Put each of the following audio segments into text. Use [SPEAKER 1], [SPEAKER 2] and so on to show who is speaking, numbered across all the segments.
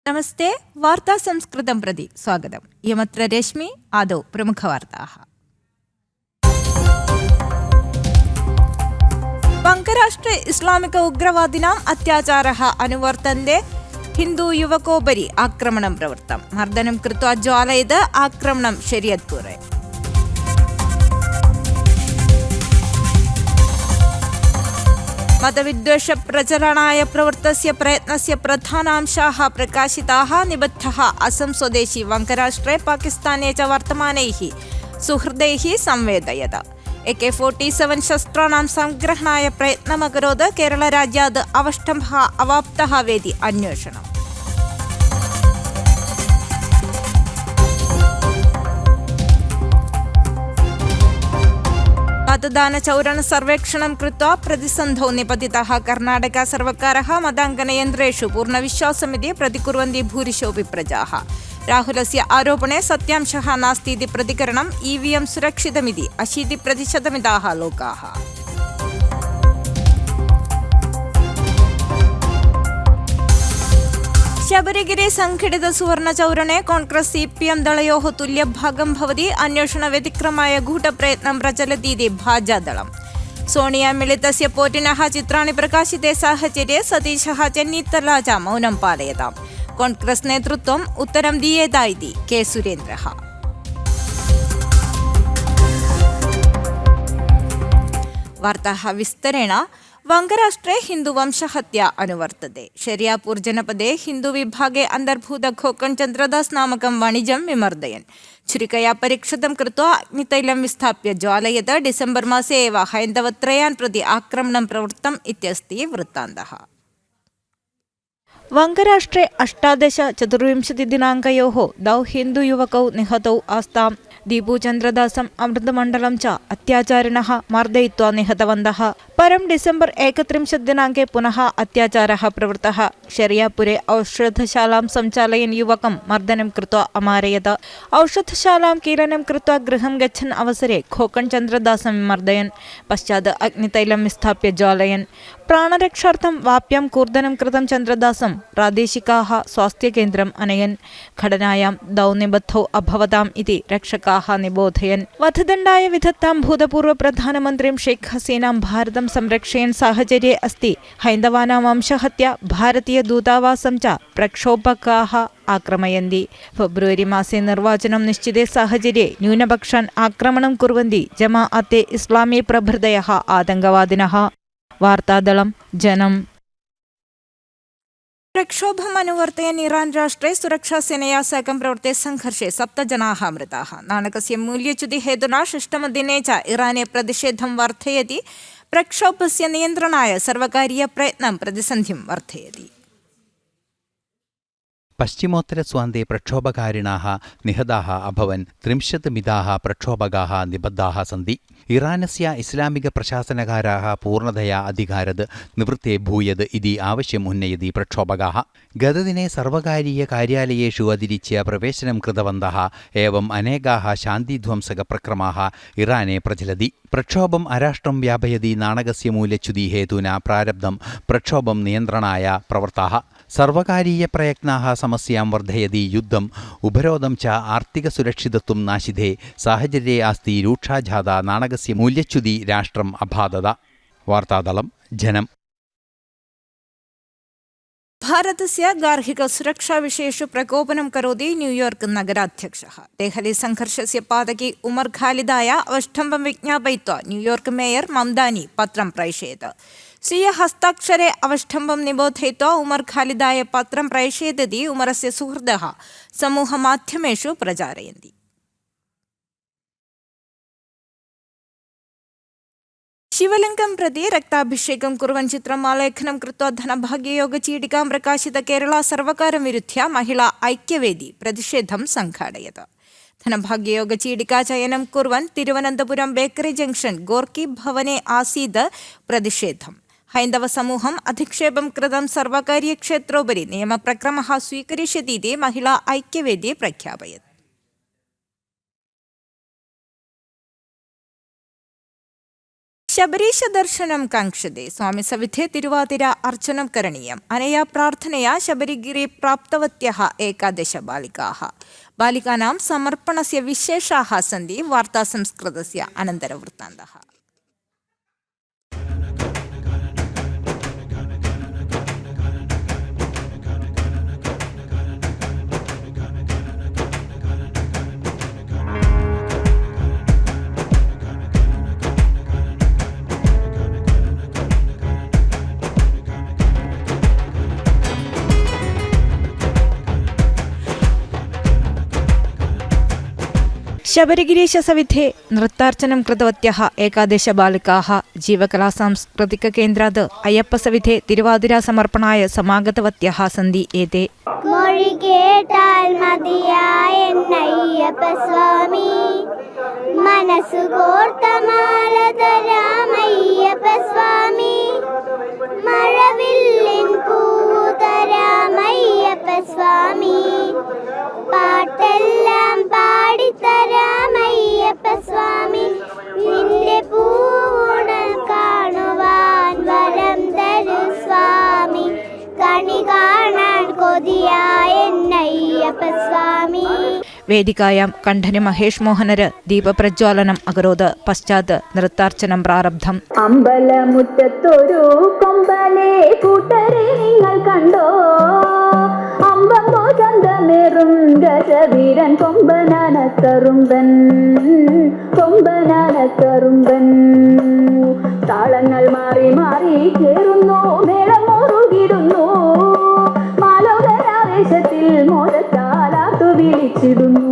[SPEAKER 1] नमस्ते वार्ता संस्कृतं प्रति स्वागतम्। इयमत्र रश्मि आदौ प्रमुखवार्ताः। वङ्गराष्ट्रे इस्लामिक उग्रवादिनाम् अत्याचारः अनुवर्तन्ते। हिन्दूयुवकोपरि आक्रमणं प्रवृत्तं। मर्दनं कृत्वा ज्वालयत् आक्रमणं शरीयत्पुरे। मतविद्वेषप्रचरणाय प्रवृत्तस्य प्रयत्नस्य प्रधानांशाः प्रकाशिताः। निबद्धः असम स्वदेशी वङ्गराष्ट्रे पाकिस्ताने च वर्तमानैः सुहृदैः संवेदयत। AK-47 शस्त्राणां संग्रहणाय प्रयत्नमकरोत्। केरळराज्यात् अवष्टम्भः अवाप्तः वेति अन्वेषणम्। मतदानचौरण सर्वेक्षणं कृत्वा प्रतिसन्धौ निपतितः कर्णाटक सर्वकारः। मताङ्कनयन्त्रेषु पूर्णविश्वासमिति प्रतिकुर्वन्ति भूरिशोऽपि प्रजाः। राहुलस्य आरोपणे सत्यांशः नास्तीति प्रतिकरणम्। EVM सुरक्षितमिति 80% लोकाः। शबरिगिरि संघटित सुवर्णचौरणे कांग्रेस CPM दलयोः तुल्यभागं भवति। अन्वेषणव्यतिक्रमाय गूढप्रयत्नं प्रचलतीति भाजदलम्। सोनिया मिलितस्य पोटिनः चित्राणि प्रकाशिते साहचर्ये सतीशः चेन्नीतला च मौनं पालयताम्। कांग्रेस नेतृत्वम् उत्तरं दीयेत इति के सुरेन्द्रः। वार्ताः विस्तरेण। वङ्गराष्ट्रे हिन्दुवंशहत्या अनुवर्तते। शरियापुर जनपदे हिन्दुविभागे अन्तर्भूत खोकन् चन्द्रदास नामकं वाणिज्यं विमर्दयन् छुरिकया परीक्षितं कृत्वा अग्नितैलं विस्थाप्य ज्वालयत्। डिसेम्बर् मासे एव हैन्दवत्रयान् प्रति आक्रमणं प्रवृत्तम् इत्यस्ति वृत्तान्तः। वङ्गराष्ट्रे 18-24 दिनाङ्कयोः द्वौ हिन्दुयुवकौ निहतौ आस्ताम्। दीपूचन्द्रदासम् अमृतमण्डलं च अत्याचारिणः मर्दयित्वा निहतवन्तः। परं डिसेम्बर् 31 दिनाङ्के पुनः अत्याचारः प्रवृत्तः। शरियापुरे औषधशालां सञ्चालयन् युवकं मर्दनं कृत्वा अमारयत्। औषधशालां कीलनं कृत्वा गृहं गच्छन् अवसरे खोकन् चन्द्रदासं मर्दयन्। पश्चात् अग्नितैलं विस्थाप्य ज्वालयन्। प्राणरक्षार्थं वाप्यं कूर्दनं कृतं चन्द्रदासं प्रादेशिकाः स्वास्थ्यकेन्द्रम् अनयन्। घटनायां द्वौ निबद्धौ अभवताम् इति रक्षकाः निबोधयन्। वधदण्डाय विधत्तां भूतपूर्वप्रधानमन्त्रीं शेख हसीनां भारतं संरक्षयन् साहचर्ये अस्ति हैन्दवानां वंशहत्या। भारतीयदूतावासं च प्रक्षोभकाः आक्रमयन्ति। फेब्रुवरी मासे निर्वाचनं निश्चिते साहचर्ये न्यूनपक्षान् आक्रमणं कुर्वन्ति जमाअते इस्लामी प्रभृतयः आतङ्कवादिनः। वार्तादलं जनम्। प्रक्षोभम् अनुवर्तयन् इरान् राष्ट्रे सुरक्षासेनया साकं प्रवृत्ते संघर्षे 7 जनाः मृताः। नाणकस्य मूल्यच्युतिहेतुना 6 दिने च इराने प्रतिषेधं वर्धयति। प्रक्षोभस्य नियन्त्रणाय सर्वकारीयप्रयत्नं प्रतिसन्धिं वर्धयति।
[SPEAKER 2] पश्चिमोत्तरस्वान्ते प्रक्षोभकारिणाः निहताः अभवन्। 30 मिताः प्रक्षोभकाः निबद्धाः सन्ति। इरानस्य इस्लामिकप्रशासनकाराः पूर्णतया अधिकारात् निवृत्ते भूयत् इति आവശ്यम् उन्नयति प्रक्षोभकाः। गतदिने सर्वकारीयकार्यालयेषु अतिरिच्य प्रवेशनं कृतवन्तः। एवम् अनेकाः शान्तिध्वंसकप्रक्रमाः इराने प्रचलति। प्रक्षोभम् अराष्ट्रं व्यापयति। नाणकस्य मूल्यच्युतिहेतुना प्रारब्धं प्रक्षोभं नियन्त्रणाय प्रवृत्ताः। सर्वकारीयप्रयत्नाः समस्यां वर्धयति। युद्धम् उपरोधं च आर्थिकसुरक्षितत्वं नाशिते साहचर्ये अस्ति रूक्षा जाता नाणकस्य मूल्यच्युति राष्ट्रम् अबाधत। वार्तादलं जनम्।
[SPEAKER 1] भारतस्य गार्हिकसुरक्षाविषयेषु प्रकोपनं करोति New York नगराध्यक्षः। Delhi संघर्षस्य पादकी Omar खालिदाय अवष्टम्भं विज्ञापयित्वा New York mayor मम्दानी पत्रं प्रैषयत्। स्वीय हस्ताक्षरे अवष्टम्भं निबोधयित्वा उमर् खालिदाय पत्रं प्रैषयति। उमरस्य सुहृदः समूहमाध्यमेषु प्रचारयन्ति। शिवलिङ्गं प्रति रक्ताभिषेकं कुर्वन् चित्रम् आलेखनं कृत्वा धनभाग्ययोगचीटिकां प्रकाशित केरला सर्वकारं विरुध्य महिला ऐक्यवेदी प्रतिषेधं संघाटयत्। धनभाग्ययोगचीटिका चयनं कुर्वन् तिरुवनन्तपुरं बेकरी जंक्शन गोर्की भवने आसीत् प्रतिषेधम्। हैन्दवसमूहम् अधिक्षेपं कृतं सर्वकारीयक्षेत्रोपरि नियमप्रक्रमः स्वीकरिष्यतीति महिला ऐक्यवेदी प्रख्यापयत्। ശബരീശ ദർശനം കാംക്ഷതേ സ്വാമി സവിധേ തിരുവാതിര അർച്ചനം കരണീയം അനയാ പ്രാർത്ഥനയാ ശബരിഗിരി പ്രാപ്തവത്യഃ ഏകാദശ ബാലികാഃ ബാലികാനാം സമർപ്പണസ്യ വിശേഷാः സന്തി വാർത്താ സംസ്കൃതസ്യ അനന്തരവൃത്താന്തः. ശബരിഗിരീശ സവിധേ നൃത്താർച്ചനം കൃതവത്യഃ ഏകാദശ ബാലികാഃ ജീവകലാ സാംസ്കൃതിക കേന്ദ്രാത് അയ്യപ്പ സവിധേ തിരുവാതിര സമർപ്പണായ സമാഗതവത്യഃ സന്തി ഏതേ.
[SPEAKER 3] മൊഴി കേട്ടാൽ മതിയായെന്നയ്യപ്പ സ്വാമി മനസ്സു കോർത്ത മാല തരാമയ്യപ്പ സ്വാമി മഴവില്ലിൻ പൂവു തരാമയ്യപ്പ സ്വാമി പാട്ടെല്ലാം പാടിത്തരാമയ്യപ്പ സ്വാമി നിന്റെ പൂവുടൽ കാണുവാൻ വരം തരൂ സ്വാമി കണി കാണാൻ കൊതിയായെന്നയ്യപ്പ സ്വാമി.
[SPEAKER 1] വേദികായാം കണ്ഠന് മഹേഷ് മോഹനര് ദീപപ്രജ്വാലനം അകരോത് പശ്ചാത് നൃത്താർച്ചനം പ്രാരബ്ധം.
[SPEAKER 4] അമ്പലമുറ്റത്തൊരു കൊമ്പനെ കൂട്ടരെ നിങ്ങൾ കണ്ടോ അമ്പമ്പോ ചന്തമേറും ഗജവീരൻ കൊമ്പനാനക്കറുമ്പൻ താളങ്ങൾ മാറി മാറി ചേരുന്നു മേളമോറുകിടുന്നു മാലോകരാവേശത്തിൽ മോരത്താലാത്തു വിളിച്ചിടുന്നു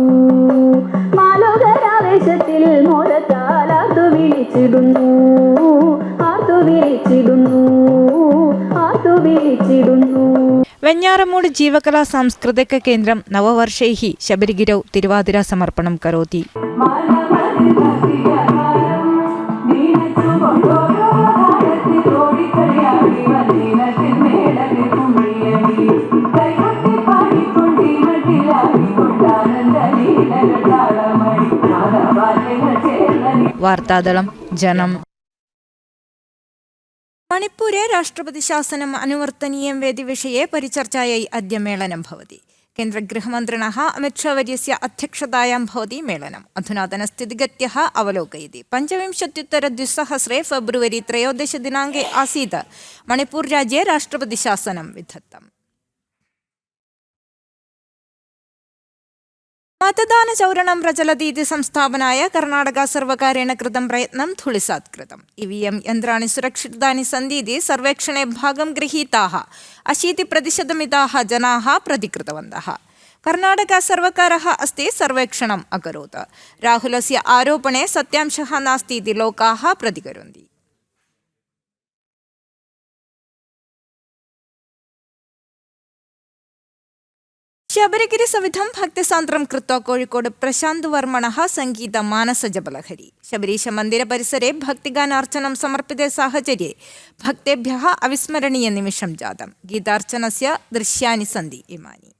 [SPEAKER 4] മാലോകരാവേശത്തിൽ മോരത്താലാത്തു വിളിച്ചിടുന്നു ആർത്തു വിളിച്ചിടുന്നു.
[SPEAKER 1] വെഞ്ഞാറമൂട് ജീവകലാ സാംസ്കൃതിക കേന്ദ്രം നവവർഷൈഃ ശബരിഗിരൗ തിരുവാതിര സമർപ്പണം കരോതി. വാർത്താദളം ജനം. മണിപ്പൂരെ രാഷ്ട്രപതി ശാസനം അനുവർത്തനീയം വേദി വിഷये परिचर्चायै अद्य मेलनं भवति. केन्द्रगृहमन्त्रिणः अमितशावर्यस्य अध्यक्षतायां भवति मेलनम्. अधुनातनस्थितिगत्यः अवलोकयति. 25-2000 फेब्रुवरी 13 दिनाङ्के आसीत् मणिपूर् राज्ये राष्ट्रपतिशासनं विधत्तम्. मतदानचौर्यं प्रचलति इति संस्थापनाय कर्णाटक सर्वकारेण कृतं प्रयत्नं धूलिसात् कृतम्. EVM यन्त्राणि सुरक्षितानि सन्ति इति सर्वेक्षणे भागं गृहीताः 80% जनाः प्रतिकृतवन्तः. कर्णाटक सर्वकारः अस्ति सर्वेक्षणम् अकरोत्. राहुलस्य आरोपणे सत्यांशः नास्ति इति लोकाः प्रतिकुर्वन्ति. ശബരിഗിരി സവിധം ഭക്തിസാന്ദ്രം കൃത്വ കോഴിക്കോട് പ്രശാന്ത് വർമ്മണഃ സംഗീത മാനസജപലഹരി. ശബരീശ മന്ദിര പരിസരെ ഭക്തിഗാനാർച്ചനം സമർപ്പിത സാഹചര്യെ ഭക്തേഭ്യः അവിസ്മരണീയ നിമിഷം ജാതം. ഗീതാർച്ചനസ്യ ദൃശ്യാനി സന്തി ഇമാനി.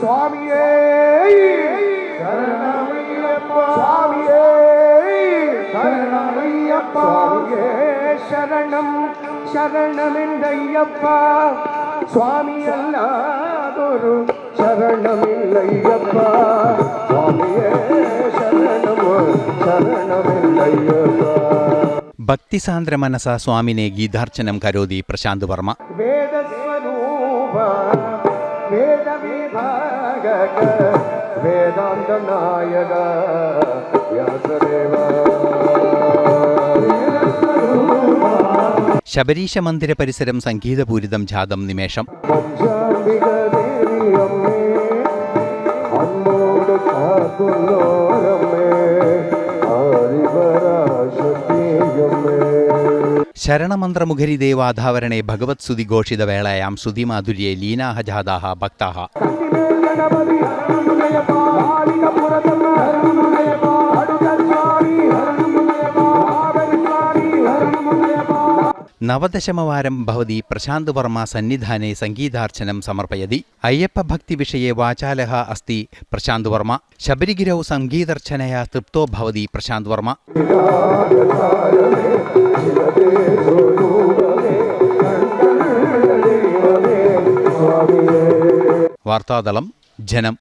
[SPEAKER 5] സ്വാമിയേ ശരണമയ്യപ്പ സ്വാമിയേ ശരണമയ്യപ്പ സ്വാമിയേ ശരണം ശരണമില്ലയ്യപ്പ സ്വാമിയല്ലാതൊരു ശരണമില്ലയ്യപ്പ സ്വാമിയേ ശരണമില്ലയ്യപ്പ.
[SPEAKER 2] ഭക്തിസാന്ദ്ര മനസ സ്വാമിനെ ഗീതാർച്ചനം കരോതി പ്രശാന്ത് വർമ്മ.
[SPEAKER 5] വേദസ്വരൂപ വേദവിഭാഗക വേദാന്ത നായക വ്യാസദേവ.
[SPEAKER 2] ശബരീശ മന്ദിര പരിസരം സംഗീതപൂരിതം ജാതം നിമേഷം. ശരണമന്ത്രമുഖരി ദേവാധാവരണേ ഭഗവത് സ്തുതി ഘോഷിത വേളയാം ശ്രുതിമാധുര്യെ ലീനാഹ ജാതാഹ ഭക്താഹ. നവദശമവാരം ഭവതി പ്രശാന്ത് വർമ്മ സന്നിധാനെ സംഗീതാർച്ചനം സമർപ്പയതി. അയ്യപ്പഭക്തിവിഷയെ വാചാലः अस्ति പ്രശാന്ത് വർമ്മ. ശബരിഗിരौ സംഗീതർച്ചനയാ തൃപ്തോ ഭവതി പ്രശാന്ത് വർമ്മ. വാർത്താദളം ജനം.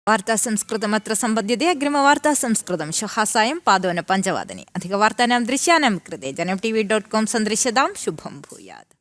[SPEAKER 1] വാർത്താ സംസ്കൃതമത്ര सम्पद्यते. अग्रिमवार्ता संस्कृतं श्वः सायं पादोन पञ्चवादने. अधिकवार्तानां दृश्यानां कृते जनम् tv.com सन्दृश्यतां. शुभं भूयात्.